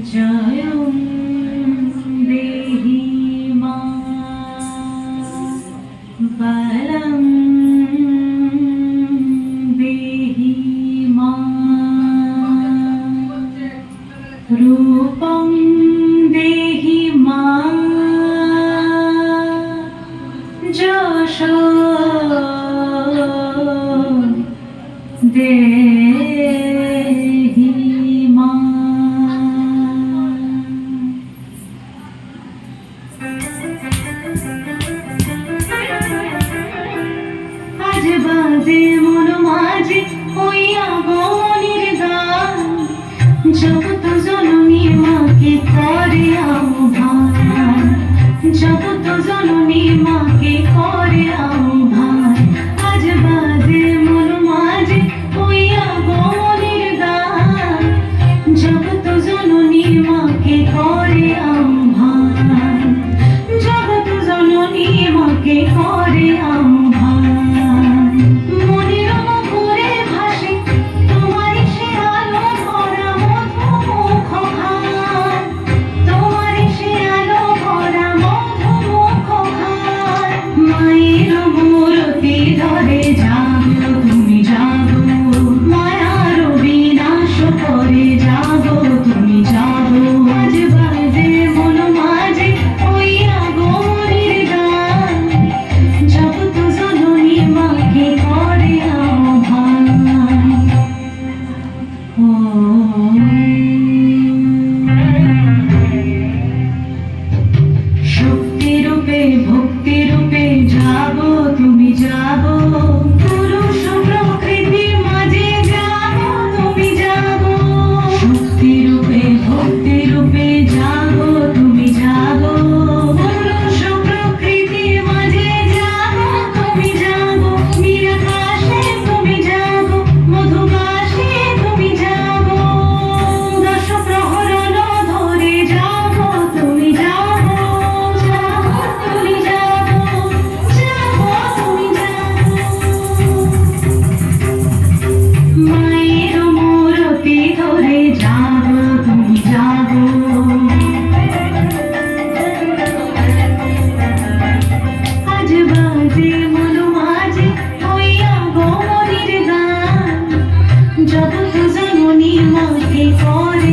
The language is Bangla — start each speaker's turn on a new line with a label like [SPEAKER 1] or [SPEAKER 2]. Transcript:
[SPEAKER 1] জয়ং দেহি মা বলং দেহি মা রূপং দেহি মা যশ দেহি মা। আজ বাজে মন মাঝে হইয়া গমনের গান, জগৎ জননী মাকে করে আহ্বান, জগৎ জননী মাকে করে আহ্বান। আজ বাজে মন মাঝে হইয়া গমনের গান, জগৎ জননী মাকে করে আহ্বান, জগৎ জননী মাকে করে আহ্বান। মনের মুখরে ভাসে তোমারই সে আলো ভরা মধুমুখ খান, তোমারই সে আলো ভরা মধুমুখ খান। মায়ের মূরতি ধরে জাগো তুমি জাগো, মায়ার বিনাশ করে জাগো তুমি জাগো। আজ বাজে মন মাঝে হইয়া গমনের গান, জগৎ জননী মাকে করে আহ্বান। শক্তি রূপে ভক্তি রূপে জাগো তুমি জাগো, পুরুষ প্রকৃতি মাঝে জাগো তুমি জাগো। শক্তি রূপে ভক্তি রূপে জাগো তুমি জাগো, পুরুষ প্রকৃতি মাঝে জাগো তুমি জাগো। নিরাকাশে তুমি জাগো, মধুকাশে তুমি জাগো, দশ প্রহরণ ধরে জাগো তুমি জাগো, জাগো তুমি জাগো, জাগো তুমি জাগো। মায়ের মূরতি ধরে জাগো তুমি জাগো। আজ বাজে মন মাঝে হইয়া গমনের গান, জগৎ জননী মাকে করে